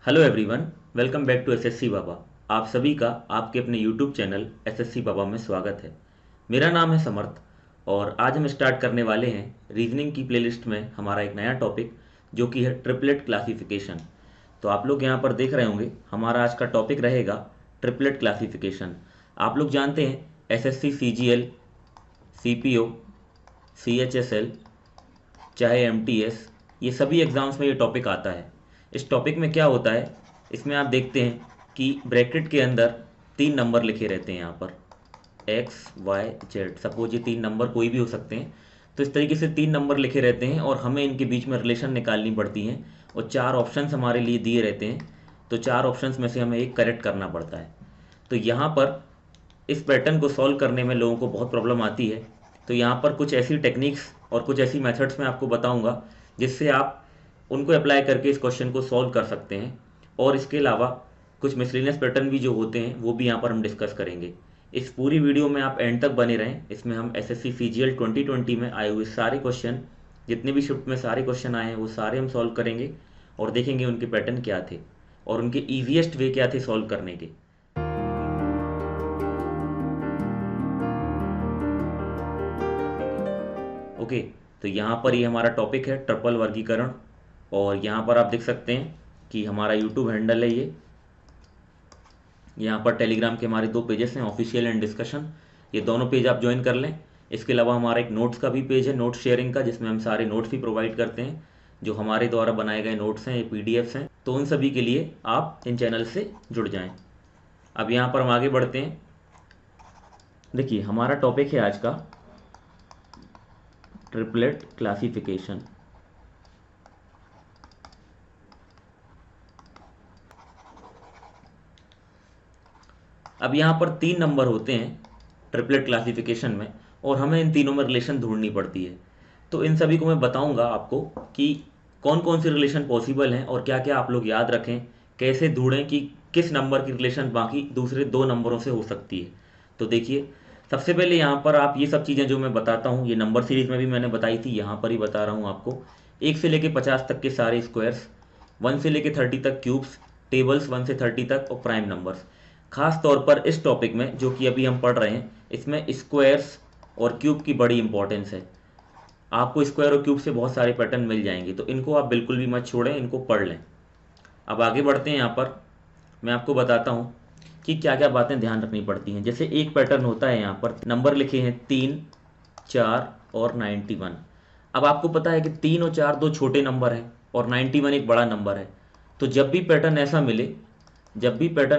Hello everyone, welcome back to SSC Baba. आप सभी का आपके अपने यूट्यूब चैनल एसएससी बाबा में स्वागत है। मेरा नाम है समर्थ और आज हम स्टार्ट करने वाले हैं रीजनिंग की प्लेलिस्ट में हमारा एक नया टॉपिक जो कि है ट्रिपलेट क्लासिफिकेशन। तो आप लोग यहाँ पर देख रहे होंगे हमारा आज का टॉपिक रहेगा ट्रिपलेट क्लासिफिकेशन। आप लोग जानते हैं एसएससी सीजीएल, सीपीओ, सीएचएसएल, चाहे एमटीएस, ये सभी एग्ज़ाम्स में ये टॉपिक आता है। इस टॉपिक में क्या होता है, इसमें आप देखते हैं कि ब्रैकेट के अंदर 3 नंबर लिखे रहते हैं। यहाँ पर एक्स वाई जेड, सपोज ये 3 नंबर कोई भी हो सकते हैं। तो इस तरीके से 3 नंबर लिखे रहते हैं और हमें इनके बीच में रिलेशन निकालनी पड़ती हैं और 4 ऑप्शंस हमारे लिए दिए रहते हैं। तो 4 ऑप्शंस में से हमें एक करेक्ट करना पड़ता है। तो यहाँ पर इस पैटर्न को सॉल्व करने में लोगों को बहुत प्रॉब्लम आती है। तो यहाँ पर कुछ ऐसी टेक्निक्स और कुछ ऐसी मेथड्स मैं आपको बताऊंगा जिससे आप उनको अप्लाई करके इस क्वेश्चन को सॉल्व कर सकते हैं। और इसके अलावा कुछ मिसलेनियस पैटर्न भी जो होते हैं वो भी यहाँ पर हम डिस्कस करेंगे। इस पूरी वीडियो में आप एंड तक बने रहें। इसमें हम एसएससी सीजीएल 2020 में आए हुए सारे क्वेश्चन, जितने भी शिफ्ट में सारे क्वेश्चन आए हैं वो सारे हम सॉल्व करेंगे और देखेंगे उनके पैटर्न क्या थे और उनके ईजिएस्ट वे क्या थे सॉल्व करने के। ओके, तो यहाँ पर ये हमारा टॉपिक है ट्रिपल वर्गीकरण। और यहाँ पर आप देख सकते हैं कि हमारा यूट्यूब हैंडल है ये। यहाँ पर टेलीग्राम के हमारे 2 पेजेस हैं, ऑफिशियल एंड डिस्कशन। ये दोनों पेज आप ज्वाइन कर लें। इसके अलावा हमारा एक नोट्स का भी पेज है, नोट शेयरिंग का, जिसमें हम सारे नोट्स भी प्रोवाइड करते हैं। जो हमारे द्वारा बनाए गए नोट्स हैं, ये पीडीएफ्स हैं, तो उन सभी के लिए आप इन चैनल से जुड़ जाएं। अब यहाँ पर हम आगे बढ़ते हैं। देखिए हमारा टॉपिक है आज का ट्रिपलेट क्लासिफिकेशन। अब यहाँ पर 3 नंबर होते हैं ट्रिपलेट क्लासिफिकेशन में और हमें इन तीनों में रिलेशन ढूंढनी पड़ती है। तो इन सभी को मैं बताऊंगा आपको कि कौन कौन सी रिलेशन पॉसिबल हैं और क्या क्या आप लोग याद रखें, कैसे ढूंढें कि किस नंबर की रिलेशन बाकी दूसरे 2 नंबरों से हो सकती है। तो देखिए, सबसे पहले यहाँ पर आप ये सब चीज़ें जो मैं बताता हूँ ये नंबर सीरीज में भी मैंने बताई थी, यहाँ पर ही बता रहा हूँ आपको। 1 से लेके 50 तक के सारे स्क्वायर्स, 1 से लेके 30 तक क्यूब्स, टेबल्स 1 से 30 तक और प्राइम नंबर्स। खास तौर पर इस टॉपिक में जो कि अभी हम पढ़ रहे हैं, इसमें स्क्वायर्स और क्यूब की बड़ी इंपॉर्टेंस है। आपको स्क्वायर और क्यूब से बहुत सारे पैटर्न मिल जाएंगे, तो इनको आप बिल्कुल भी मत छोड़ें, इनको पढ़ लें। अब आगे बढ़ते हैं। यहाँ पर मैं आपको बताता हूँ कि क्या क्या बातें ध्यान रखनी पड़ती हैं। जैसे एक पैटर्न होता है, यहाँ पर नंबर लिखे हैं 3, 4 और 91। अब आपको पता है कि 3 और 4 दो छोटे नंबर हैं और 91 एक बड़ा नंबर है। तो जब भी पैटर्न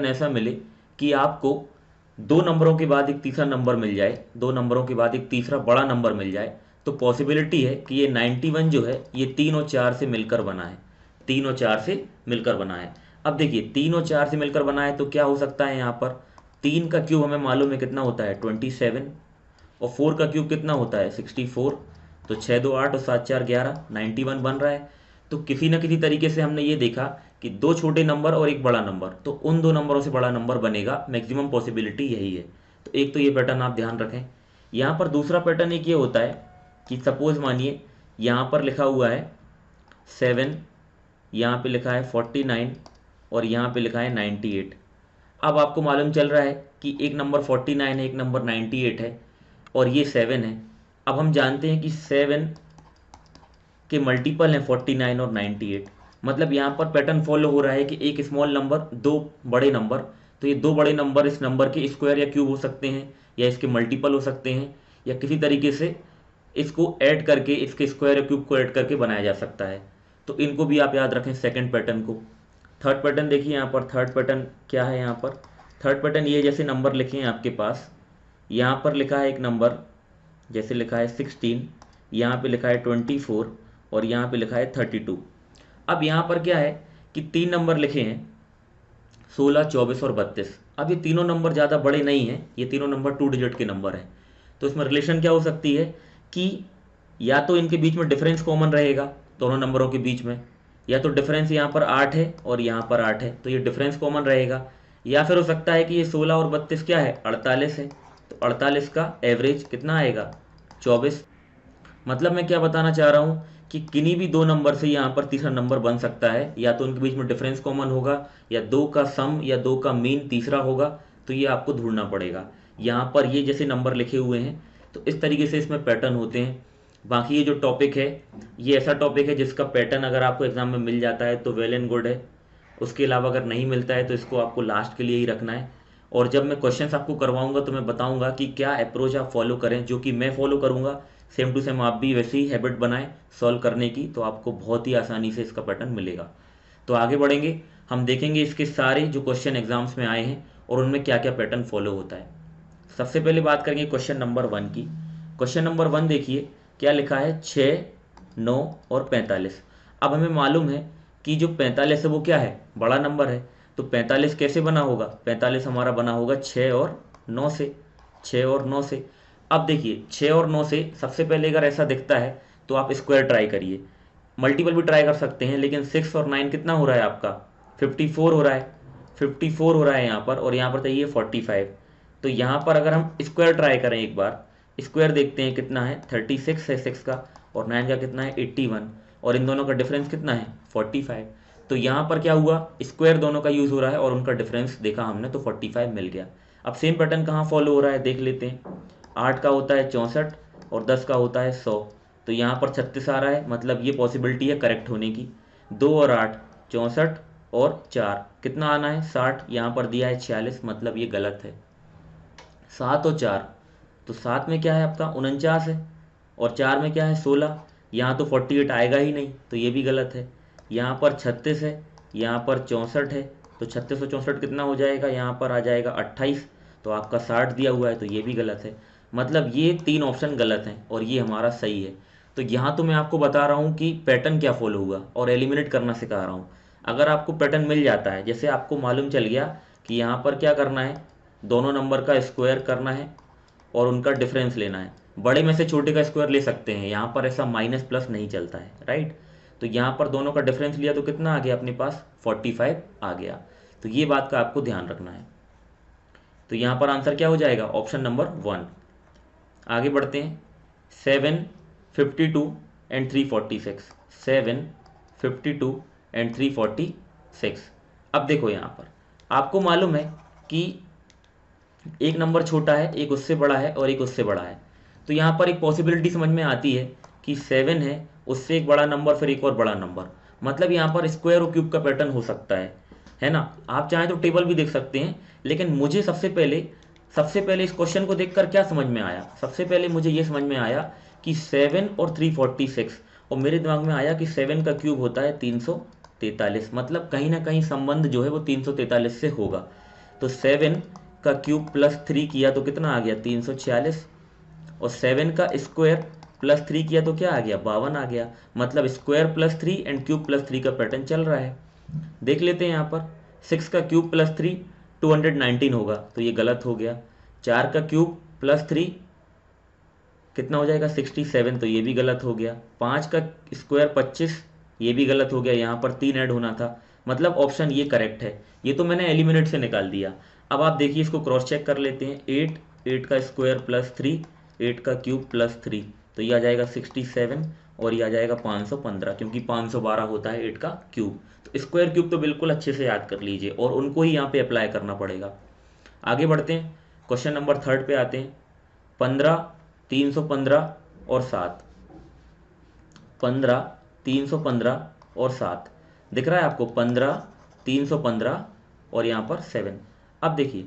ऐसा मिले, कि आपको 2 नंबरों के बाद एक तीसरा नंबर मिल जाए, 2 नंबरों के बाद एक तीसरा बड़ा नंबर मिल जाए, तो पॉसिबिलिटी है कि ये 91 जो है ये 3 और 4 से मिलकर बना है। 3 और 4 से मिलकर बना है। अब देखिए 3 और 4 से मिलकर बना है तो क्या हो सकता है, यहाँ पर 3 का क्यूब हमें मालूम है कितना होता है 27, और 4 का क्यूब कितना होता है 64। तो 6 2 8 और 7 4 11, 91 बन रहा है। तो किसी न किसी तरीके से हमने ये देखा कि 2 छोटे नंबर और एक बड़ा नंबर, तो उन 2 नंबरों से बड़ा नंबर बनेगा। मैक्सिमम पॉसिबिलिटी यही है। तो एक तो ये पैटर्न आप ध्यान रखें। यहाँ पर दूसरा पैटर्न एक ये होता है कि सपोज मानिए यहाँ पर लिखा हुआ है 7, यहाँ पे लिखा है 49 और यहाँ पे लिखा है 98। अब आपको मालूम चल रहा है कि एक नंबर 49 है, एक नंबर 98 है और ये 7 है। अब हम जानते हैं कि 7 के मल्टीपल हैं 49 और 98। मतलब यहाँ पर पैटर्न फॉलो हो रहा है कि एक स्मॉल नंबर, 2 बड़े नंबर। तो ये 2 बड़े नंबर इस नंबर के स्क्वायर या क्यूब हो सकते हैं या इसके मल्टीपल हो सकते हैं, या किसी तरीके से इसको ऐड करके, इसके स्क्वायर या क्यूब को ऐड करके बनाया जा सकता है। तो इनको भी आप याद रखें, सेकंड पैटर्न को। थर्ड पैटर्न देखिए, यहाँ पर थर्ड पैटर्न क्या है। यहाँ पर थर्ड पैटर्न ये, जैसे नंबर लिखे हैं आपके पास, यहाँ पर लिखा है एक नंबर, जैसे लिखा है 16, यहाँ पे लिखा है 24 और यहाँ पे लिखा है 32। अब यहाँ पर क्या है कि 3 नंबर लिखे हैं 16, 24 और 32। अब ये तीनों नंबर ज़्यादा बड़े नहीं हैं, ये तीनों नंबर 2 डिजिट के नंबर हैं। तो इसमें रिलेशन क्या हो सकती है कि या तो इनके बीच में डिफरेंस कॉमन रहेगा दोनों नंबरों के बीच में, या तो डिफरेंस यहाँ पर 8 है और यहाँ पर 8 है तो ये डिफरेंस कॉमन रहेगा, या फिर हो सकता है कि ये 16 और 32 क्या है 48 है, तो 48 का एवरेज कितना आएगा 24। मतलब मैं क्या बताना चाह रहा हूँ कि किन्हीं भी दो नंबर से यहाँ पर तीसरा नंबर बन सकता है, या तो उनके बीच में डिफरेंस कॉमन होगा, या दो का सम या दो का मीन तीसरा होगा। तो ये आपको ढूंढना पड़ेगा। यहाँ पर ये जैसे नंबर लिखे हुए हैं तो इस तरीके से इसमें पैटर्न होते हैं। बाकी ये जो टॉपिक है ये ऐसा टॉपिक है जिसका पैटर्न अगर आपको एग्जाम में मिल जाता है तो वेल एंड गुड है। उसके अलावा अगर नहीं मिलता है तो इसको आपको लास्ट के लिए ही रखना है। और जब मैं क्वेश्चंस आपको करवाऊंगा तो मैं बताऊंगा कि क्या अप्रोच आप फॉलो करें, जो कि मैं फॉलो करूंगा। सेम टू सेम आप भी वैसी ही हैबिट बनाएं सॉल्व करने की, तो आपको बहुत ही आसानी से इसका पैटर्न मिलेगा। तो आगे बढ़ेंगे, हम देखेंगे इसके सारे जो क्वेश्चन एग्जाम्स में आए हैं और उनमें क्या क्या पैटर्न फॉलो होता है। सबसे पहले बात करेंगे क्वेश्चन नंबर 1 की। क्वेश्चन नंबर 1 देखिए क्या लिखा है, 6, 9 और 45। अब हमें मालूम है कि जो 45 है वो क्या है, बड़ा नंबर है। तो 45 कैसे बना होगा, 45 हमारा बना होगा 6 और 9 से, 6 और 9 से। अब देखिए 6 और 9 से सबसे पहले अगर ऐसा दिखता है तो आप स्क्वायर ट्राई करिए, मल्टीपल भी ट्राई कर सकते हैं, लेकिन 6 और 9 कितना हो रहा है आपका, 54 हो रहा है, 54 हो रहा है यहाँ पर, और यहाँ पर चाहिए 45। तो यहाँ पर अगर हम स्क्वायर ट्राई करें एक बार, स्क्वायर देखते हैं कितना है, 36 है 6 का, और 9 का कितना है 81, और इन दोनों का डिफरेंस कितना है 45। तो यहाँ पर क्या हुआ, स्क्वायर दोनों का यूज़ हो रहा है और उनका डिफरेंस देखा हमने तो 45 मिल गया। अब सेम पैटर्न कहाँ फॉलो हो रहा है देख लेते हैं। 8 का होता है 64 और 10 का होता है 100। तो यहाँ पर 36 आ रहा है, मतलब ये पॉसिबिलिटी है करेक्ट होने की। 2 और 8 64 और 4 कितना आना है 60, यहाँ पर दिया है 46, मतलब ये गलत है। 7 और 4, तो 7 में क्या है आपका 49 है, और 4 में क्या है 16। यहाँ तो 48 आएगा ही नहीं, तो ये भी गलत है। यहाँ पर 36 है, यहाँ पर 64 है, तो 36 और 64 कितना हो जाएगा, यहाँ पर आ जाएगा 28। तो आपका 60 दिया हुआ है, तो ये भी गलत है। मतलब ये 3 ऑप्शन गलत हैं और ये हमारा सही है। तो यहाँ तो मैं आपको बता रहा हूँ कि पैटर्न क्या फॉलो हुआ और एलिमिनेट करना सिखा रहा हूँ। अगर आपको पैटर्न मिल जाता है, जैसे आपको मालूम चल गया कि यहाँ पर क्या करना है, दोनों नंबर का स्क्वायर करना है और उनका डिफरेंस लेना है। बड़े में से छोटे का स्क्वायर ले सकते हैं, यहाँ पर ऐसा माइनस प्लस नहीं चलता है, राइट। तो यहाँ पर दोनों का डिफरेंस लिया तो कितना आ गया अपने पास 45 आ गया। तो ये बात का आपको ध्यान रखना है। तो यहाँ पर आंसर क्या हो जाएगा, ऑप्शन नंबर 1। आगे बढ़ते हैं, 7, 52 एंड 346, 7, 52 एंड 346। अब देखो यहाँ पर आपको मालूम है कि एक नंबर छोटा है, एक उससे बड़ा है और एक उससे बड़ा है। तो यहाँ पर एक पॉसिबिलिटी समझ में आती है कि 7 है, उससे एक बड़ा नंबर, फिर एक और बड़ा नंबर। मतलब यहाँ पर स्क्वायर और क्यूब का पैटर्न हो सकता है ना। आप चाहें तो टेबल भी देख सकते हैं, लेकिन मुझे सबसे पहले इस क्वेश्चन को देखकर क्या समझ में आया, सबसे पहले मुझे ये समझ में आया कि 7 और 346, और मेरे दिमाग में आया कि 7 का क्यूब होता है 343। मतलब कहीं ना कहीं संबंध जो है वो 343 से होगा। तो 7 का क्यूब प्लस 3 किया तो कितना आ गया 346, और 7 का स्क्वायर प्लस 3 किया तो क्या आ गया 52 आ गया। मतलब square plus 3 and cube plus 3 का पैटर्न चल रहा है। देख लेते हैं यहाँ पर 6 का क्यूब प्लस 3 219 होगा, तो ये गलत हो गया। 4 का क्यूब प्लस 3 कितना हो जाएगा 67, तो ये भी गलत हो गया। 5 का स्क्वायर 25, ये भी गलत हो गया, यहाँ पर 3 ऐड होना था। मतलब ऑप्शन ये करेक्ट है। ये तो मैंने एलिमिनेट से निकाल दिया। अब आप देखिए इसको क्रॉस चेक कर लेते हैं। 8 का स्क्वायर प्लस 3, 8 का क्यूब प्लस 3, तो ये आ जाएगा 67, और ये आ जाएगा 515, क्योंकि 512 होता है 8 का क्यूब। तो स्क्वायर क्यूब तो बिल्कुल अच्छे से याद कर लीजिए और उनको ही यहाँ पे अप्लाई करना पड़ेगा। आगे बढ़ते हैं, क्वेश्चन नंबर 3 पे आते हैं। 15, 315 और 7, 15, 315 और 7 दिख रहा है आपको, 15, 315 और यहाँ पर 7। अब देखिए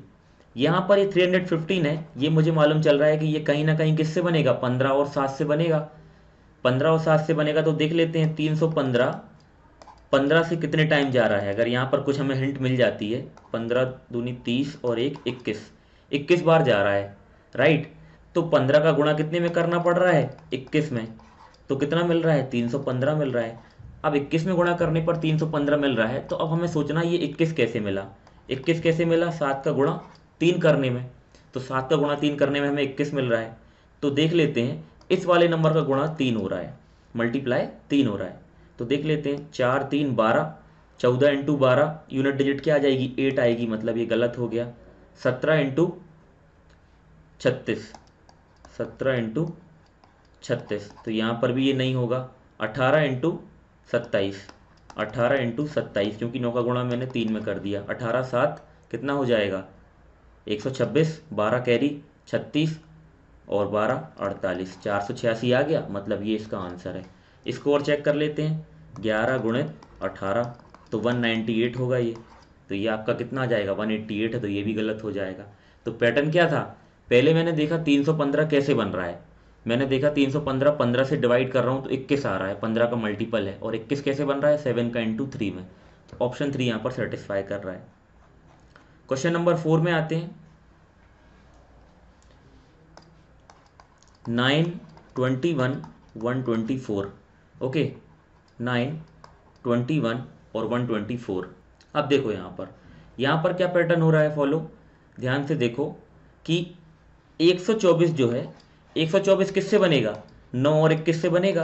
यहाँ पर ये 315 है, ये मुझे मालूम चल रहा है कि ये कहीं ना कहीं किससे बनेगा, 15 और 7 से बनेगा। 15 और 7 से बनेगा, तो देख लेते हैं 315 15 से कितने टाइम जा रहा है। अगर यहाँ पर कुछ हमें हिंट मिल जाती है, 15 दूनी 30 और 1 21, 21 बार जा रहा है, राइट। तो 15 का गुणा कितने में करना पड़ रहा है 21 में, तो कितना मिल रहा है 315 मिल रहा है। अब 21 में गुणा करने पर 315 मिल रहा है, तो अब हमें सोचना ये 21 कैसे मिला। 21 कैसे मिला, 7 का गुणा 3 करने में। तो 7 का गुणा 3 करने में हमें 21 मिल रहा है। तो देख लेते हैं इस वाले नंबर का गुणा 3 हो रहा है, मल्टीप्लाई 3 हो रहा है। तो देख लेते हैं 4 3 12, 14 इंटू 12, यूनिट डिजिट क्या आ जाएगी 8 आएगी, मतलब ये गलत हो गया। 17 इंटू 36, 17 इंटू 36, तो यहाँ पर भी ये नहीं होगा। 18 इंटू 27, 18 इंटू 27, क्योंकि 9 का गुणा मैंने 3 में कर दिया। 18 7 कितना हो जाएगा 126, 12 कैरी 36 और 12 48, 486 आ गया। मतलब ये इसका आंसर है। इसको और चेक कर लेते हैं, 11 गुणित 18 तो 198 होगा ये। तो ये आपका कितना आ जाएगा 188 है, तो ये भी गलत हो जाएगा। तो पैटर्न क्या था, पहले मैंने देखा 315 कैसे बन रहा है। मैंने देखा 315 15 से डिवाइड कर रहा हूँ तो 21 आ रहा है, 15 का मल्टीपल है। और 21 कैसे बन रहा है 7 का इंटू 3 में। तो ऑप्शन 3 यहाँ पर सेटिस्फाई कर रहा है। क्वेश्चन नंबर 4 में आते हैं। 9 21 124, ओके 9 21 और 124। अब देखो यहाँ पर क्या पैटर्न हो रहा है फॉलो, ध्यान से देखो कि 124 जो है 124 किससे बनेगा 9 और 21 से बनेगा।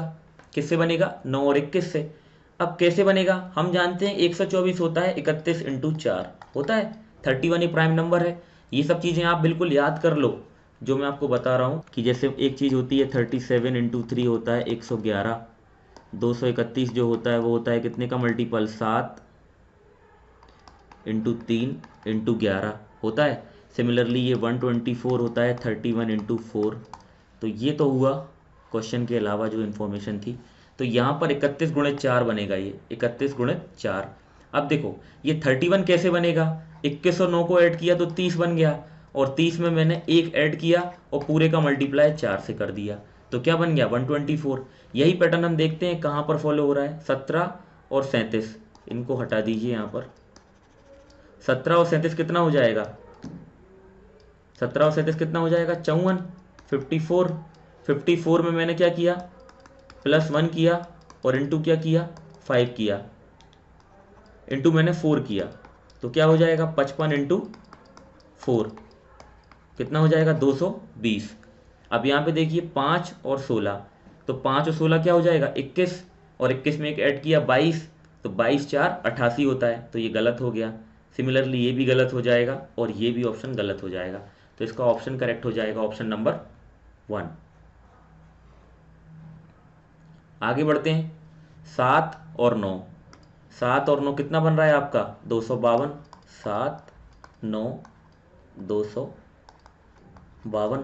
किससे बनेगा 9 और 21 से। अब कैसे बनेगा, हम जानते हैं 124 होता है 31 इंटू 4 होता है, 31 ही प्राइम नंबर है। ये सब चीज़ें आप बिल्कुल याद कर लो जो मैं आपको बता रहा हूँ, कि जैसे एक चीज़ होती है 37 इंटू 3 होता है 111, 231 जो होता है वो होता है कितने का मल्टीपल 7 इंटू 3 इंटू 11 होता है। सिमिलरली ये 124 होता है 31 इंटू 4। तो ये तो हुआ क्वेश्चन के अलावा जो इन्फॉर्मेशन थी। तो यहाँ पर 31 गुणित 4 बनेगा, ये 31 गुणित 4। अब देखो ये 31 कैसे बनेगा, 21 और 9 को ऐड किया तो 30 बन गया, और 30 में मैंने एक ऐड किया और पूरे का मल्टीप्लाई 4 से कर दिया, तो क्या बन गया 124। यही पैटर्न हम देखते हैं कहाँ पर फॉलो हो रहा है, 17 और 37, इनको हटा दीजिए यहाँ पर। 17 और 37 कितना हो जाएगा, 17 और 37 कितना हो जाएगा 54, 54। 54 में मैंने क्या किया +1 किया और इंटू क्या किया 5 किया, इंटू मैंने 4 किया, तो क्या हो जाएगा 55 इंटू 4 कितना हो जाएगा 220। अब यहाँ पे देखिए 5 और 16, तो 5 और 16 क्या हो जाएगा 21, और 21 में एक ऐड किया 22, तो 22 4 88 होता है, तो ये गलत हो गया। सिमिलरली ये भी गलत हो जाएगा और ये भी ऑप्शन गलत हो जाएगा। तो इसका ऑप्शन करेक्ट हो जाएगा ऑप्शन नंबर 1। आगे बढ़ते हैं, 7 और 9। 7 और 9 कितना बन रहा है आपका 252, 7 9 252।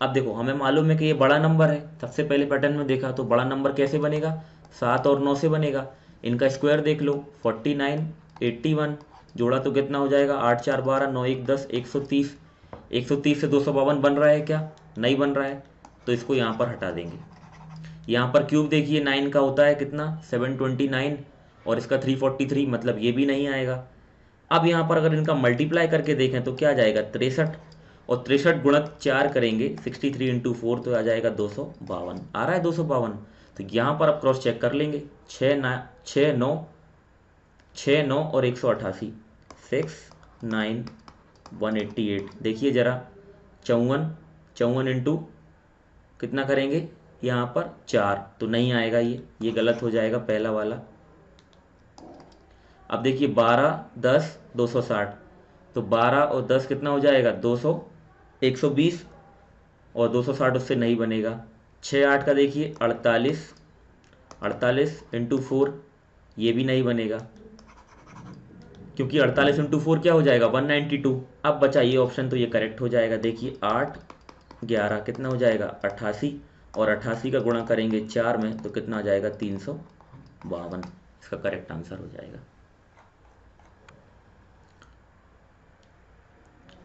अब देखो हमें मालूम है कि ये बड़ा नंबर है, सबसे पहले पैटर्न में देखा तो बड़ा नंबर कैसे बनेगा 7 और 9 से बनेगा। इनका स्क्वायर देख लो 49 81, जोड़ा तो कितना हो जाएगा 8 4 12 9 1 10 130। 130 से 252 बन रहा है क्या, नहीं बन रहा है, तो इसको यहाँ पर हटा देंगे। यहाँ पर क्यूब देखिए 9 का होता है कितना 729 और इसका 343, मतलब ये भी नहीं आएगा। अब यहाँ पर अगर इनका मल्टीप्लाई करके देखें तो क्या आ जाएगा 63, और 63 गुणित 4 करेंगे 63 इंटू 4 तो आ जाएगा 252, आ रहा है 252। तो यहाँ पर आप क्रॉस चेक कर लेंगे 6 9 और 188, 6 9 188। देखिए ज़रा 54 इंटू कितना करेंगे यहाँ पर 4, तो नहीं आएगा, ये गलत हो जाएगा पहला वाला। अब देखिए 12 10 260, तो 12 और 10 कितना हो जाएगा 200 120, और 260 उससे नहीं बनेगा। 6 8 का देखिए 48 इंटू 4, ये भी नहीं बनेगा, क्योंकि 48 इंटू 4 क्या हो जाएगा 192। अब बचा ये ऑप्शन, तो ये करेक्ट हो जाएगा। देखिए 8 11 कितना हो जाएगा 88, और 88 का गुणा करेंगे 4 में तो कितना आ जाएगा 352, इसका करेक्ट आंसर हो जाएगा।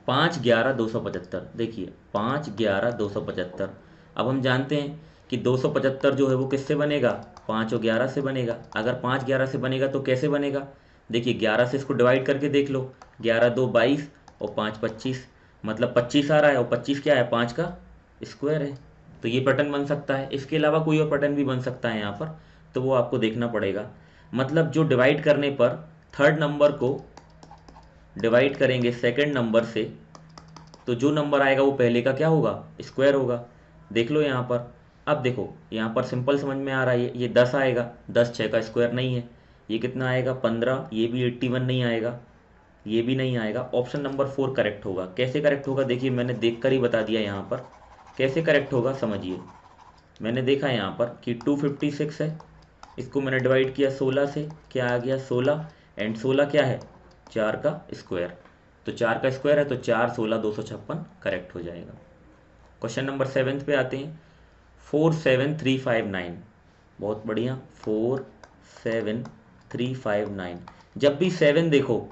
5 11 275, देखिए 5 11 275। अब हम जानते हैं कि 275 जो है वो किससे बनेगा 5 और 11 से बनेगा। अगर 5 11 से बनेगा तो कैसे बनेगा, देखिए 11 से इसको डिवाइड करके देख लो, 11 2 22 और 5 25, मतलब 25 आ रहा है, और 25 क्या है 5 का स्क्वायर है। तो ये पैटर्न बन सकता है। इसके अलावा कोई और पैटर्न भी बन सकता है यहाँ पर, तो वो आपको देखना पड़ेगा। मतलब जो डिवाइड करने पर थर्ड नंबर को डिवाइड करेंगे सेकंड नंबर से, तो जो नंबर आएगा वो पहले का क्या होगा स्क्वायर होगा। देख लो यहाँ पर। अब देखो यहाँ पर सिंपल समझ में आ रहा है, ये 10 आएगा, 10 6 का स्क्वायर नहीं है। ये कितना आएगा 15, ये भी 81 नहीं आएगा, ये भी नहीं आएगा। ऑप्शन नंबर 4 करेक्ट होगा। कैसे करेक्ट होगा, देखिए मैंने देख कर ही बता दिया यहाँ पर कैसे करेक्ट होगा, समझिए। मैंने देखा यहाँ पर कि 256 है, इसको मैंने डिवाइड किया 16 से, क्या आ गया 16, एंड 16 क्या है 4 का स्क्वायर, तो 4 का स्क्वायर है तो 4 16 256 करेक्ट हो जाएगा। क्वेश्चन नंबर 7 पे आते हैं। 47359, बहुत बढ़िया, 47359। जब भी 7 देखो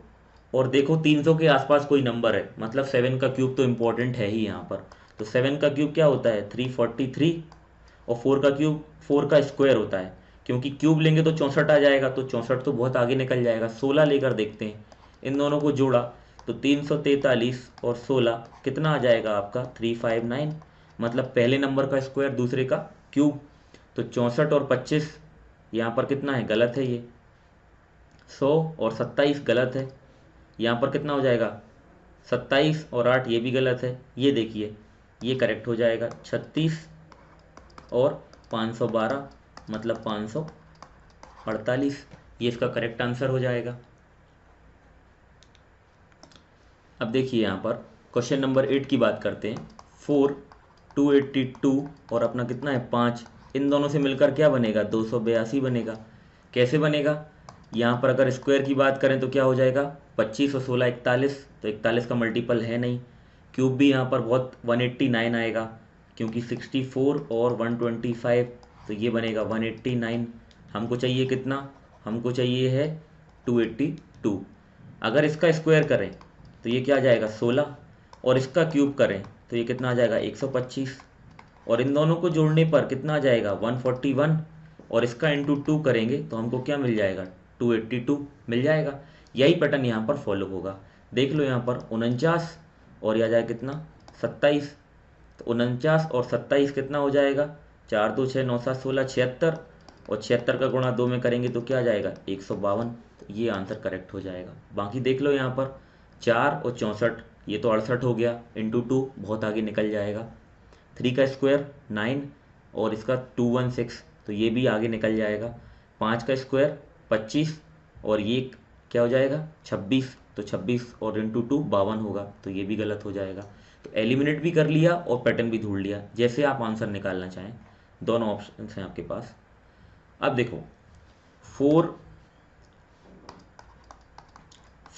और देखो 300 के आसपास कोई नंबर है, मतलब 7 का क्यूब तो इम्पोर्टेंट है ही यहाँ पर। तो 7 का क्यूब क्या होता है 343, और 4 का क्यूब 4 का स्क्वायर होता है, क्योंकि क्यूब लेंगे तो 64 आ जाएगा, तो 64 तो बहुत आगे निकल जाएगा। 16 लेकर देखते हैं, इन दोनों को जोड़ा तो 343 और 16 कितना आ जाएगा आपका 359, मतलब पहले नंबर का स्क्वायर दूसरे का क्यूब। तो 64 और 25 यहाँ पर कितना है, गलत है ये। 100 और 27 गलत है, यहाँ पर कितना हो जाएगा 27 और 8 ये भी गलत है। ये देखिए ये करेक्ट हो जाएगा, 36 और 512 मतलब 548, ये इसका करेक्ट आंसर हो जाएगा। अब देखिए यहाँ पर क्वेश्चन नंबर 8 की बात करते हैं। 4 282 और अपना कितना है 5, इन दोनों से मिलकर क्या बनेगा 282 बनेगा। कैसे बनेगा, यहाँ पर अगर स्क्वायर की बात करें तो क्या हो जाएगा 25 और 16 41, तो 41 का मल्टीपल है नहीं। क्यूब भी यहाँ पर बहुत 189 आएगा, क्योंकि 64 और 125, तो ये बनेगा 189। हमको चाहिए कितना, हमको चाहिए है 282। अगर इसका स्क्वायर करें तो ये क्या आ जाएगा 16, और इसका क्यूब करें तो ये कितना आ जाएगा 125, और इन दोनों को जोड़ने पर कितना आ जाएगा 141, और इसका इंटू 2 करेंगे तो हमको क्या मिल जाएगा 282 मिल जाएगा। यही पैटर्न यहाँ पर फॉलो होगा। देख लो यहाँ पर 49 और यह आ जाएगा कितना 27, तो 49 और 27 कितना हो जाएगा 4 2 6 9 7 16 76, और 76 का गुणा 2 में करेंगे तो क्या आ जाएगा 152, तो ये आंसर करेक्ट हो जाएगा। बाकी देख लो यहाँ पर 4 और 64, ये तो 68 हो गया, इंटू 2 बहुत आगे निकल जाएगा। 3 का स्क्वायर 9 और इसका 216, तो ये भी आगे निकल जाएगा। 5 का स्क्वायर 25 और ये क्या हो जाएगा 26, तो 26 और इंटू 2 52 होगा, तो ये भी गलत हो जाएगा। तो एलिमिनेट भी कर लिया और पैटर्न भी ढूंढ लिया, जैसे आप आंसर निकालना चाहें, दोनों ऑप्शन हैं आपके पास। अब देखो 4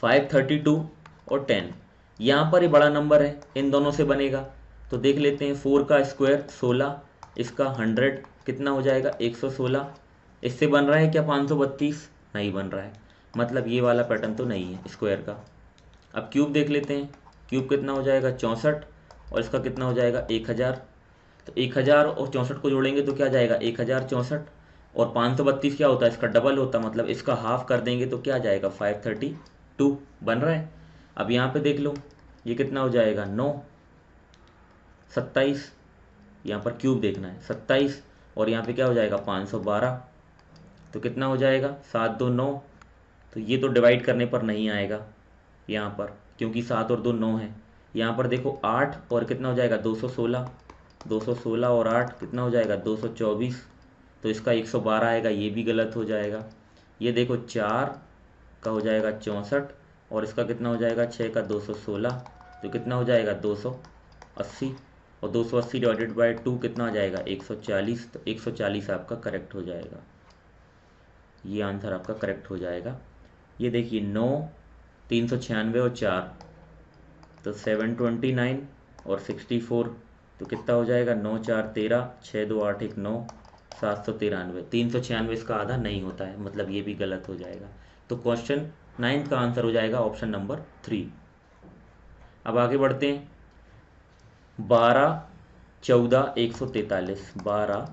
532 और 10, यहाँ पर ये बड़ा नंबर है, इन दोनों से बनेगा। तो देख लेते हैं 4 का स्क्वायर 16, इसका 100 कितना हो जाएगा 116, इससे बन रहा है क्या 532, नहीं बन रहा है, मतलब ये वाला पैटर्न तो नहीं है स्क्वायर का। अब क्यूब देख लेते हैं, क्यूब कितना हो जाएगा 64, और इसका कितना हो जाएगा 1000, तो 1000 और 64 को जोड़ेंगे तो क्या जाएगा 1064, और 532 क्या होता है इसका डबल होता, मतलब इसका हाफ कर देंगे तो क्या जाएगा 532 बन रहा है। अब यहाँ पे देख लो ये कितना हो जाएगा 9 27, यहाँ पर क्यूब देखना है 27, और यहाँ पे क्या हो जाएगा 512, तो कितना हो जाएगा 7 2 9, तो ये तो डिवाइड करने पर नहीं आएगा यहाँ पर, क्योंकि 7 और 2 9 है। यहाँ पर देखो 8 और कितना हो जाएगा 216, 216 और 8 कितना हो जाएगा 224, तो इसका 112 आएगा, ये भी गलत हो जाएगा। ये देखो 4 का हो जाएगा 64, और इसका कितना हो जाएगा 6 का 216, तो कितना हो जाएगा 280, और 280 डिवाइडेड बाई 2 कितना आ जाएगा 140, तो 140 आपका करेक्ट हो जाएगा, ये आंसर आपका करेक्ट हो जाएगा। ये देखिए 9 396 और 4, तो 729 और 64, तो कितना हो जाएगा 9 4 13, 6 2 8 1 9, 793। 396 इसका आधा नहीं होता है, मतलब ये भी गलत हो जाएगा। तो क्वेश्चन 9 का आंसर हो जाएगा ऑप्शन नंबर 3। अब आगे बढ़ते हैं। 12 14 143, 12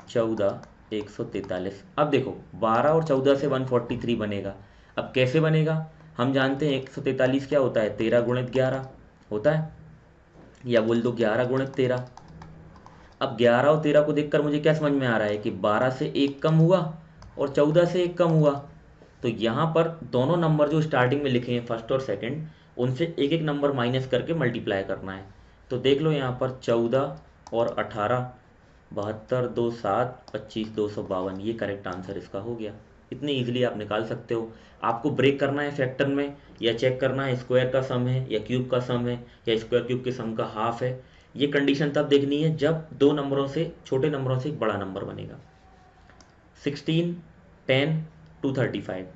14 143। अब देखो 12 और 14 से 143 बनेगा। अब कैसे बनेगा, हम जानते हैं 143 क्या होता है 13 गुणित 11 होता है, या बोल दो 11 गुणित 13। अब 11 और 13 को देखकर मुझे क्या समझ में आ रहा है कि 12 से 1 कम हुआ और 14 से 1 कम हुआ, तो यहाँ पर दोनों नंबर जो स्टार्टिंग में लिखे हैं फर्स्ट और सेकंड, उनसे एक एक नंबर माइनस करके मल्टीप्लाई करना है। तो देख लो यहाँ पर 14 और 18, 72 2 7 25 252, ये करेक्ट आंसर इसका हो गया। इतनी इजीली आप निकाल सकते हो। आपको ब्रेक करना है फैक्टर में, या चेक करना है स्क्वायर का सम है या क्यूब का सम है या स्क्वायर क्यूब के सम का हाफ है, ये कंडीशन तब देखनी है जब दो नंबरों से छोटे नंबरों से एक बड़ा नंबर बनेगा। 16 10 235,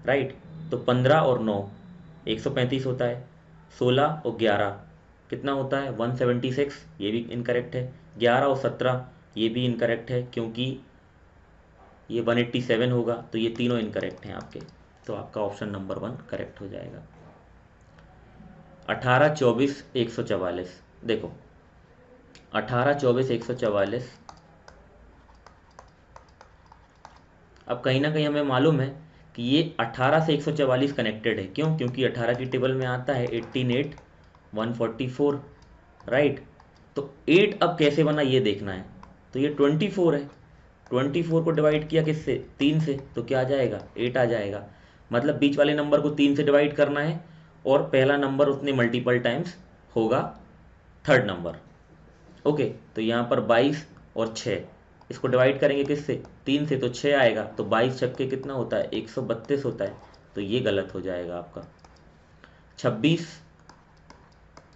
राइट। तो 15 और 9 135 होता है। 16 और 11 कितना होता है 176, ये भी इनकरेक्ट है। 11 और 17 ये भी इनकरेक्ट है, क्योंकि ये 187 होगा। तो ये तीनों इनकरेक्ट हैं आपके, तो आपका ऑप्शन नंबर 1 करेक्ट हो जाएगा। 18 24 144, देखो 18 24 144। अब कहीं ना कहीं हमें मालूम है कि ये 18 से 144 कनेक्टेड है। क्यों? क्योंकि 18 की टेबल में आता है 18 8 144, राइट। तो 8 अब कैसे बना ये देखना है। तो ये 24 है, 24 को डिवाइड किया किससे? 3 से, तो क्या आ जाएगा 8 आ जाएगा। मतलब बीच वाले नंबर को 3 से डिवाइड करना है, और पहला नंबर उतने मल्टीपल टाइम्स होगा थर्ड नंबर। ओके, तो यहाँ पर 22 और 6, इसको डिवाइड करेंगे किससे? 3 से, तो 6 आएगा। तो 22 छक्के कितना होता है? 132 होता है। तो ये गलत हो जाएगा आपका। 26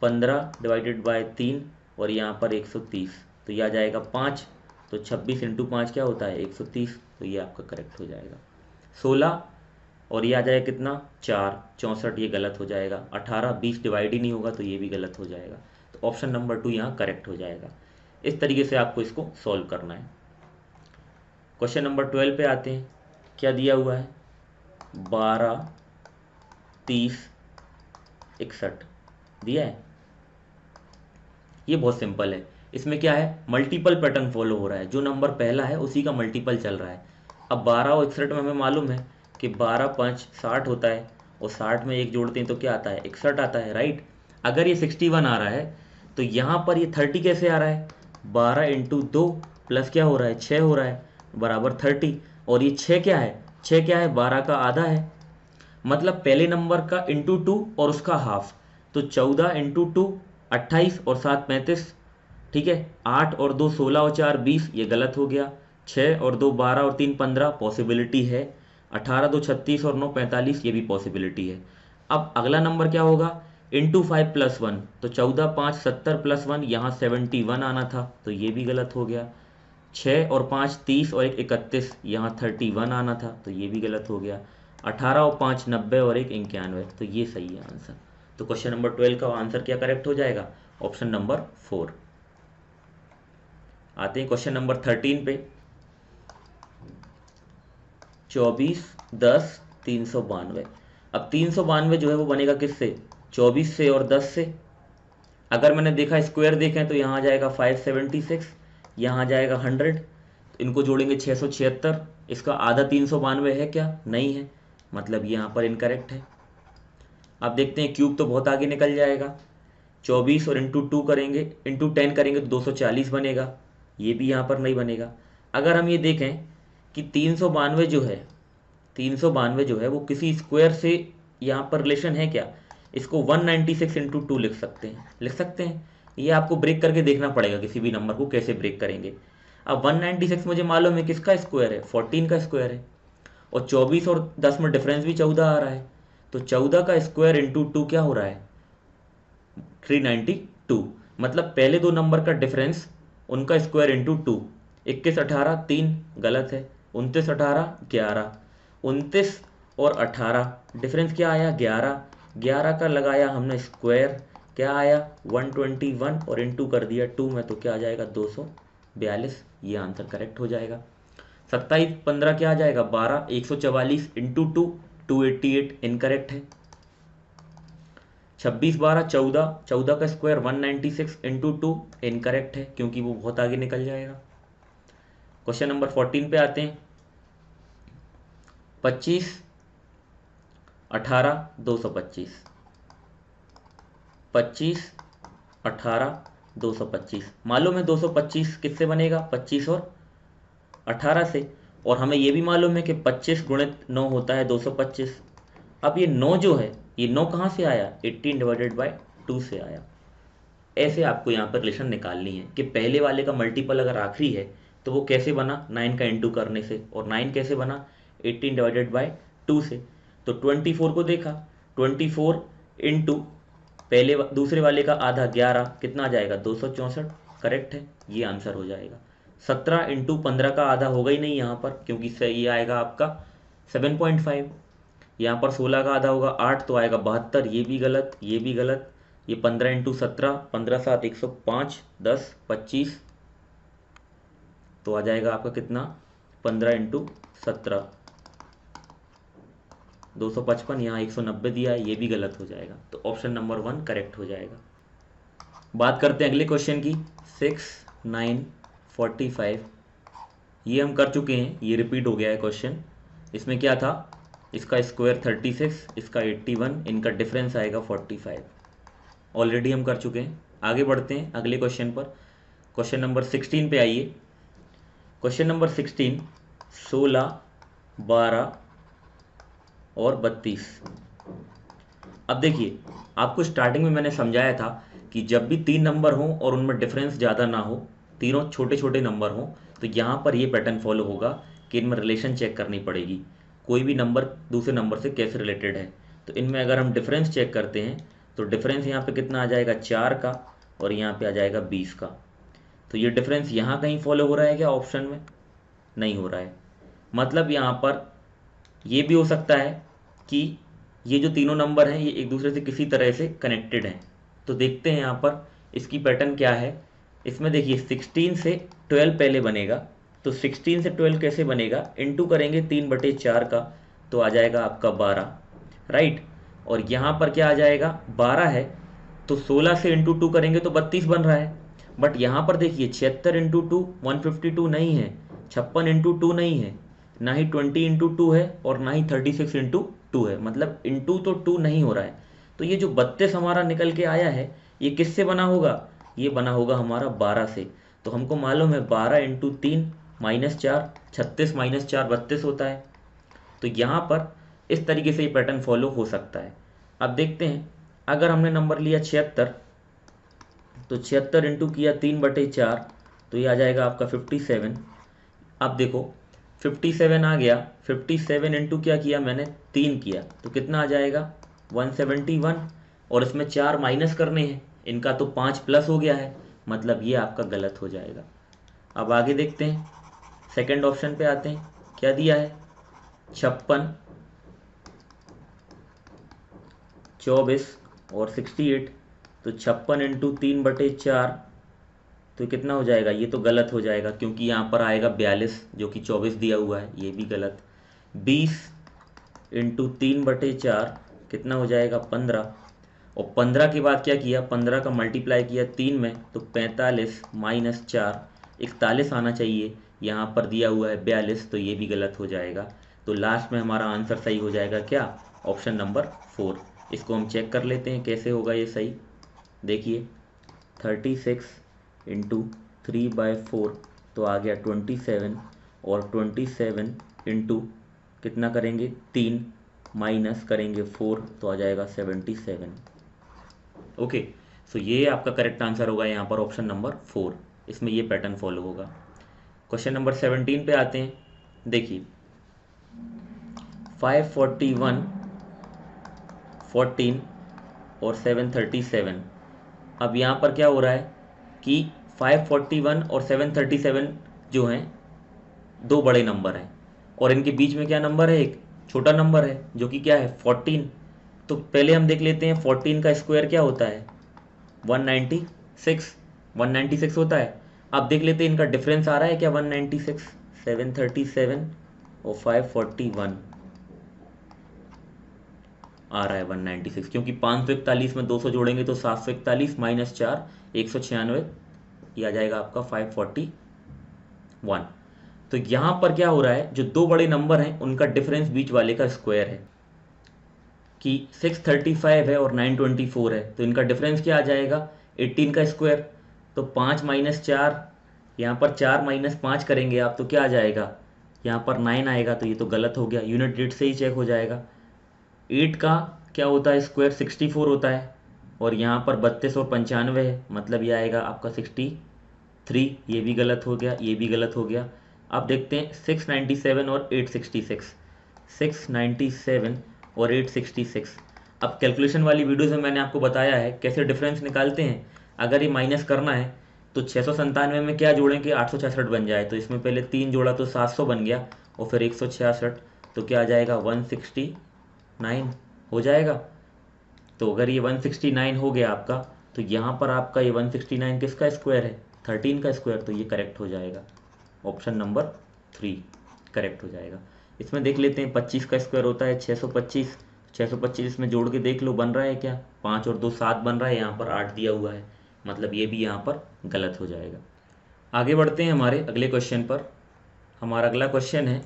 15 डिवाइडेड बाय 3, और यहाँ पर 130, तो ये आ जाएगा 5। तो 26 इंटू 5 क्या होता है? 130, तो ये आपका करेक्ट हो जाएगा। 16 और ये आ जाएगा कितना? 4 64, ये गलत हो जाएगा। 18 20 डिवाइड ही नहीं होगा, तो ये भी गलत हो जाएगा। तो ऑप्शन नंबर 2 यहाँ करेक्ट हो जाएगा। इस तरीके से आपको इसको सॉल्व करना है। क्वेश्चन नंबर 12 पे आते हैं। क्या दिया हुआ है? 12 30 61 दिया है। ये बहुत सिंपल है। इसमें क्या है? मल्टीपल पैटर्न फॉलो हो रहा है। जो नंबर पहला है उसी का मल्टीपल चल रहा है। अब 12 और 61 में हमें मालूम है कि 12 5 60 होता है, और 60 में एक जोड़ते हैं तो क्या आता है? 61 आता है, राइट। अगर ये 61 आ रहा है, तो यहाँ पर ये 30 कैसे आ रहा है? 12 इंटू 2 प्लस क्या हो रहा है? 6 हो रहा है, बराबर 30। और ये 6 क्या है? 6 क्या है? 12 का आधा है। मतलब पहले नंबर का इंटू 2 और उसका हाफ। तो 14 इंटू 2 28, और 7 35, ठीक है। 8 और 2 16 और 4 20, ये गलत हो गया। 6 और 2 12 और 3 15, पॉसिबिलिटी है। 18 2 36 और 9 45, ये भी पॉसिबिलिटी है। अब अगला नंबर क्या होगा? इंटू 5 प्लस 1, तो 14 5 70 प्लस 1, यहाँ 71 आना था, तो ये भी गलत हो गया। 6 और 5 30 और 1 31, यहाँ 31 आना था, तो ये भी गलत हो गया। 18 और 5 90 और 1 91, तो ये सही है आंसर। तो क्वेश्चन नंबर 12 का आंसर क्या करेक्ट हो जाएगा? Option number 4। आते हैं क्वेश्चन नंबर 13 पे। 24 10 392। अब 392 जो है वो बनेगा किससे? 24 से और 10 से। अगर मैंने देखा स्क्वायर देखें तो यहाँ आ जाएगा 576, यहाँ आ जाएगा 100, तो इनको जोड़ेंगे 676। इसका आधा 392 है क्या? नहीं है, मतलब यहाँ पर इनकरेक्ट है। अब देखते हैं, क्यूब तो बहुत आगे निकल जाएगा। 24 और इंटू 2 करेंगे, इंटू 10 करेंगे तो 240 बनेगा, ये भी यहाँ पर नहीं बनेगा। अगर हम ये देखें कि 392 जो है, 392 जो है वो किसी स्क्वायर से यहाँ पर रिलेशन है क्या? इसको 196 इंटू 2 लिख सकते हैं, लिख सकते हैं। ये आपको ब्रेक करके देखना पड़ेगा किसी भी नंबर को कैसे ब्रेक करेंगे। अब 196 मुझे मालूम है किसका स्क्वायर है? 14 का स्क्वायर है, और 24 और 10 में डिफरेंस भी 14 आ रहा है। तो 14 का स्क्वायर इंटू 2 क्या हो रहा है? 392। मतलब पहले दो नंबर का डिफरेंस, उनका स्क्वायर इंटू 2। 21 18 3 गलत है। 29 18 11, 29 और 18 डिफरेंस क्या आया? 11। 11 का लगाया हमने स्क्वायर, क्या आया? 121, और इंटू कर दिया 2 में, तो क्या आ जाएगा? 242। ये आंसर करेक्ट हो जाएगा। 27 15 क्या आ जाएगा? 12। 144 इंटू 2 288, इनकरेक्ट है। 26 12 14, 14 का स्क्वायर 196 इंटू 2, इनकरेक्ट है क्योंकि वो बहुत आगे निकल जाएगा। क्वेश्चन नंबर 14 पे आते हैं। 25 18 225, 25 18 225, मालूम है 225 किससे बनेगा? 25 और 18 से। और हमें ये भी मालूम है कि 25 गुणित 9 होता है 225। अब ये 9 जो है, ये 9 कहाँ से आया? 18 डिवाइडेड बाय 2 से आया। ऐसे आपको यहाँ पर रिलेशन निकालनी है कि पहले वाले का मल्टीपल अगर आखिरी है तो वो कैसे बना? 9 का इंटू करने से। और 9 कैसे बना? 18 डिवाइडेड बाय 2 से। तो 24 को देखा, 24 इंटू पहले दूसरे वाले का आधा 11, कितना आ जाएगा? 264, करेक्ट है, ये आंसर हो जाएगा। 17 इंटू 15 का आधा होगा ही नहीं यहाँ पर, क्योंकि सही आएगा आपका 7.5। यहाँ पर 16 का आधा होगा 8, तो आएगा 72, ये भी गलत, ये भी गलत। ये 15 इंटू 17, 15 7 105, 10 25, तो आ जाएगा आपका कितना, 15 इंटू 17 255, यहाँ 190 दिया है, ये भी गलत हो जाएगा। तो ऑप्शन नंबर 1 करेक्ट हो जाएगा। बात करते हैं अगले क्वेश्चन की। 6 9 45, ये हम कर चुके हैं, ये रिपीट हो गया है क्वेश्चन। इसमें क्या था, इसका स्क्वायर 36, इसका 81, इनका डिफरेंस आएगा 45। ऑलरेडी हम कर चुके हैं। आगे बढ़ते हैं अगले क्वेश्चन पर। क्वेश्चन नंबर 16 पे आइए। क्वेश्चन नंबर 16, 16 12 और 32। अब देखिए, आपको स्टार्टिंग में मैंने समझाया था कि जब भी 3 नंबर हों और उनमें डिफरेंस ज़्यादा ना हो, तीनों छोटे छोटे नंबर हों, तो यहाँ पर ये पैटर्न फॉलो होगा कि इनमें रिलेशन चेक करनी पड़ेगी, कोई भी नंबर दूसरे नंबर से कैसे रिलेटेड है। तो इनमें अगर हम डिफरेंस चेक करते हैं तो डिफरेंस यहाँ पे कितना आ जाएगा, 4 का, और यहाँ पे आ जाएगा 20 का। तो ये डिफरेंस यहाँ कहीं फॉलो हो रहा है क्या, ऑप्शन में नहीं हो रहा है। मतलब यहाँ पर ये भी हो सकता है कि ये जो तीनों नंबर हैं ये एक दूसरे से किसी तरह से कनेक्टेड हैं। तो देखते हैं यहाँ पर इसकी पैटर्न क्या है। इसमें देखिए 16 से 12 पहले बनेगा, तो 16 से 12 कैसे बनेगा, इनटू करेंगे 3/4 का, तो आ जाएगा आपका 12, राइट। और यहाँ पर क्या आ जाएगा, 12 है, तो 16 से इंटू 2 करेंगे तो 32 बन रहा है। बट यहाँ पर देखिए 76 इंटू 2 152 नहीं है, 56 इंटू 2 नहीं है, ना ही 20 इंटू 2 है, और ना ही 36 इंटू 2 है। मतलब इंटू तो 2 नहीं हो रहा है। तो ये जो 32 हमारा निकल के आया है, ये किससे बना होगा, ये बना होगा हमारा 12 से। तो हमको मालूम है 12 इंटू 3 -4, 36 -4 32 होता है। तो यहाँ पर इस तरीके से ये पैटर्न फॉलो हो सकता है। अब देखते हैं, अगर हमने नंबर लिया 76, तो 76 इंटू किया 3/4, तो ये आ जाएगा आपका 57। अब देखो 57 आ गया, 57 इंटू क्या किया मैंने, 3 किया, तो कितना आ जाएगा 171। और इसमें 4 माइनस करने हैं, इनका तो 5 प्लस हो गया है, मतलब ये आपका गलत हो जाएगा। अब आगे देखते हैं, सेकंड ऑप्शन पे आते हैं, क्या दिया है 56 24 और 68, तो 56 इंटू 3/4, तो कितना हो जाएगा, ये तो गलत हो जाएगा क्योंकि यहाँ पर आएगा 42 जो कि 24 दिया हुआ है, ये भी गलत। 20 इंटू 3/4 कितना हो जाएगा 15, और 15 के बाद क्या किया, 15 का मल्टीप्लाई किया 3 में, तो 45 -4 41 आना चाहिए, यहाँ पर दिया हुआ है 42, तो ये भी गलत हो जाएगा। तो लास्ट में हमारा आंसर सही हो जाएगा क्या, ऑप्शन नंबर 4। इसको हम चेक कर लेते हैं कैसे होगा ये सही। देखिए 36 इंटू 3/4, तो आ गया 27, और 27 इंटू कितना करेंगे 3 माइनस करेंगे 4, तो आ जाएगा 77। ओके, सो ये आपका करेक्ट आंसर होगा यहाँ पर ऑप्शन नंबर 4, इसमें ये पैटर्न फॉलो होगा। क्वेश्चन नंबर 17 पे आते हैं। देखिए 541 14 और 737। अब यहाँ पर क्या हो रहा है कि 541 और 737 जो हैं दो बड़े नंबर हैं, और इनके बीच में क्या नंबर है, एक छोटा नंबर है जो कि क्या है 14। तो पहले हम देख लेते हैं 14 का स्क्वायर क्या होता है 196, 196 होता है। अब देख लेते हैं इनका डिफरेंस आ रहा है क्या 196, 737 और 541 आ रहा है 196, क्योंकि 541 में 200 जोड़ेंगे तो 741 -4 196, ये आ जाएगा आपका 541। तो यहाँ पर क्या हो रहा है, जो दो बड़े नंबर हैं उनका डिफरेंस बीच वाले का स्क्वायर है, कि 635 है और 924 है, तो इनका डिफरेंस क्या आ जाएगा 18 का स्क्वायर। तो 5 -4, यहाँ पर 4 -5 करेंगे आप, तो क्या आ जाएगा, यहाँ पर 9 आएगा, तो ये तो गलत हो गया, यूनिट डिजिट से ही चेक हो जाएगा। 8 का क्या होता है स्क्वायर 64 होता है, और यहाँ पर 32 और 95 है, मतलब ये आएगा आपका 63, ये भी गलत हो गया, ये भी गलत हो गया। अब देखते हैं 697 और 866, 697 और 866। अब कैलकुलेशन वाली वीडियोज़ में मैंने आपको बताया है कैसे डिफरेंस निकालते हैं। अगर ये माइनस करना है तो 697 में क्या जोड़ें कि 866 बन जाए, तो इसमें पहले 3 जोड़ा तो 700 बन गया, और फिर 166, तो क्या आ जाएगा 169 हो जाएगा। तो अगर ये 169 हो गया आपका, तो यहाँ पर आपका ये 169 किसका स्क्वायर है, 13 का स्क्वायर, तो ये करेक्ट हो जाएगा। ऑप्शन नंबर 3 करेक्ट हो जाएगा। इसमें देख लेते हैं 25 का स्क्वायर होता है 625। 625 इसमें जोड़ के देख लो बन रहा है क्या, 5 और 2 7 बन रहा है, यहाँ पर 8 दिया हुआ है, मतलब ये भी यहाँ पर गलत हो जाएगा। आगे बढ़ते हैं हमारे अगले क्वेश्चन पर। हमारा अगला क्वेश्चन है